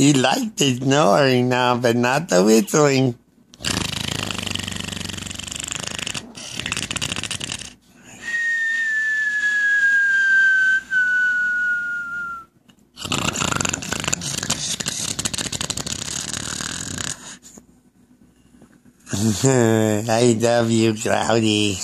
He liked the snoring now, but not the whistling. I love you, Cloudy.